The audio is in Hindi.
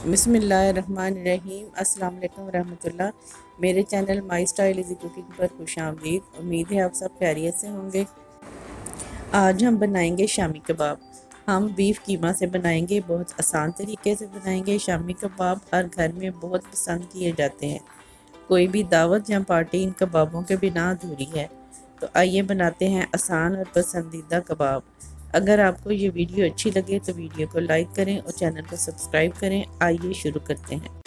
बिस्मिल्लाहिर्रहमानिर्रहीम। अस्सलाम वालेकुम रहमतुल्लाह। मेरे channel my style easy cooking पर खुशामदीद। उम्मीद है आप सब खैरियत से होंगे। आज हम बनाएंगे शामी कबाब। हम बीफ कीमा से बनाएंगे, बहुत आसान तरीके से बनाएंगे। शामी कबाब हर घर में बहुत पसंद किए जाते हैं। कोई भी दावत या पार्टी इन कबाबों के बिना अधूरी है। तो आइए बनाते हैं आसान और पसंदीदा कबाब। अगर आपको ये वीडियो अच्छी लगे तो वीडियो को लाइक करें और चैनल को सब्सक्राइब करें। आइए शुरू करते हैं।